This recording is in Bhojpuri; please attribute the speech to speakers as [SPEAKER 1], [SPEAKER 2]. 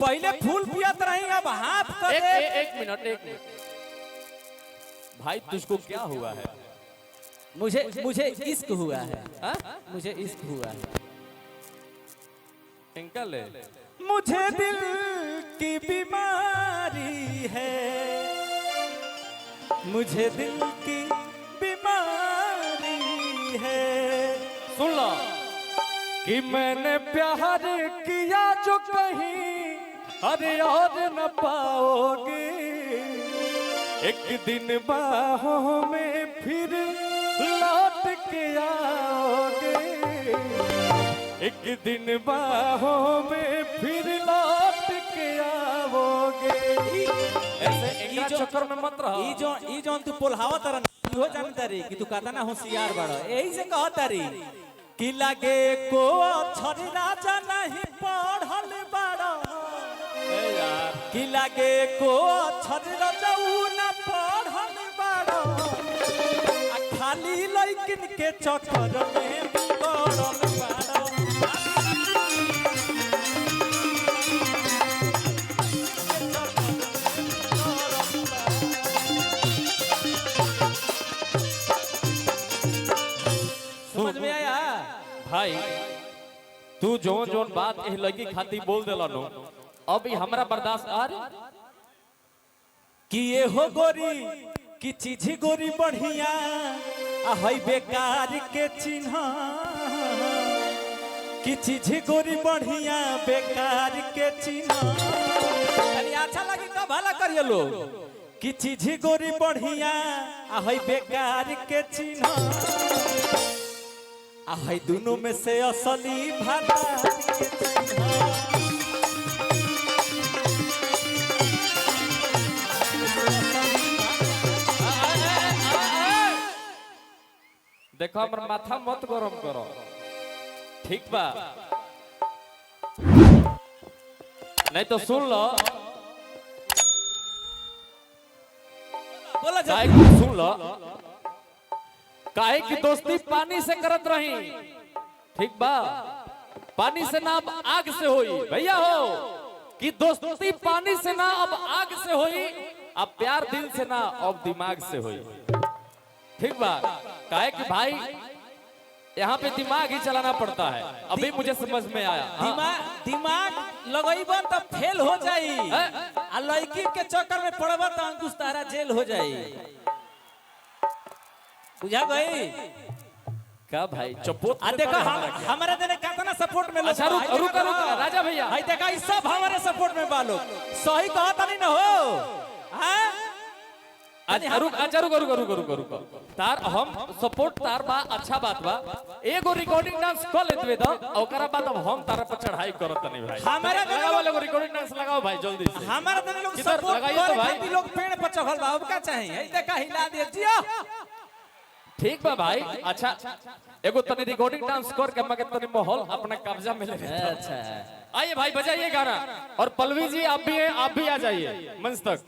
[SPEAKER 1] पहले फूल पियत रही अब हाथ कर
[SPEAKER 2] एक मिनट भाई तुझको क्या हुआ है?
[SPEAKER 1] मुझे इश्क हुआ है। मुझे इश्क हुआ है।
[SPEAKER 2] अंकल
[SPEAKER 1] मुझे दिल की बीमारी है, मुझे दिल की बीमारी है।
[SPEAKER 2] सुन लो
[SPEAKER 1] कि मैंने प्यार किया जो कहीं अरे और न पाओगे, एक दिन बाहों में फिर लौट के आओगे, एक दिन बाहों में फिर लौट के आओगे।
[SPEAKER 2] ऐसे चक्कर में मत रहो।
[SPEAKER 1] ई जो तू पोल्हावत रह हो जानता रे कि तू कहता ना होशियार बड़ा, यही से कहता रे कि लगे को छरी राजा नहीं पढ़ल बड़ा, कि लगे को छरी राजा न पढ़ल बड़ा, खाली लइकिन के चक्कर में बिगड़ल बड़ा। समझ में आया
[SPEAKER 2] भाई? तू जोन जोन बात एह लगी खाती बोल देला नो, अब ई हमरा बर्दाश्त आर
[SPEAKER 1] कि ये हो गोरी कि चीज गोरी बढ़िया आ हई बेकार के चिन्ह, कि चीज गोरी बढ़िया बेकार के चिन्ह। अरे अच्छा लगी तो भला करिए लो कि चीज गोरी बढ़िया आ हई बेकार के चिन्ह, आ हई दोनों में से असली भाता के चिन्ह।
[SPEAKER 2] देखो हमर माथा मत गरम करो, ठीक बा? नहीं तो सुन लो,
[SPEAKER 1] बोला
[SPEAKER 2] काहे
[SPEAKER 1] जाए
[SPEAKER 2] कि सुन लो, काहे की दोस्ती पानी से करत रही, ठीक बा? पानी से ना अब आग से होई भैया हो, कि दोस्ती पानी से ना अब आग से होई, अब प्यार दिल से ना अब दिमाग से होई, ठीक बा? काहे कि भाई यहाँ पे दिमाग ही चलाना पड़ता है, अभी मुझे समझ में आया।
[SPEAKER 1] दिमाग लगइबन तो फेल हो जाई, आ लड़की के चक्कर में पड़बा तो अंकुश तारा जेल हो जाई। बुझा गई
[SPEAKER 2] क्या भाई चपोत?
[SPEAKER 1] आ देखो हमारे देने कितना सपोर्ट में लोग।
[SPEAKER 2] अच्छा रुक राजा भैया,
[SPEAKER 1] भाई देखा इस सब हमारे सपोर्ट में बालो सही कहता नहीं ना हो। हां
[SPEAKER 2] रुक तार हम सपोर्ट तार बा, अच्छा बात बा। एगो रिकॉर्डिंग डांस कर लेते तो ओकरा बाद अब हम तारा पर चढ़ाई करत नहीं भाई।
[SPEAKER 1] हमारा
[SPEAKER 2] लगाओ वाले को रिकॉर्डिंग डांस लगाओ भाई जल्दी से।
[SPEAKER 1] हमारा देने लोग
[SPEAKER 2] किधर
[SPEAKER 1] सपोर्ट
[SPEAKER 2] लगाइए तो भाई।
[SPEAKER 1] लोग पेड़ पर चढ़ल बा, अब का चाहिए? ई देखा हिला दे जियो।
[SPEAKER 2] ठीक बा भाई। अच्छा एगो तनी रिकॉर्डिंग डांस कर के मगे तनी माहौल अपना कब्जा में ले लेते।
[SPEAKER 1] अच्छा
[SPEAKER 2] आइए भाई बजाइए गाना, और पल्लवी जी आप भी आ जाइए मंच तक।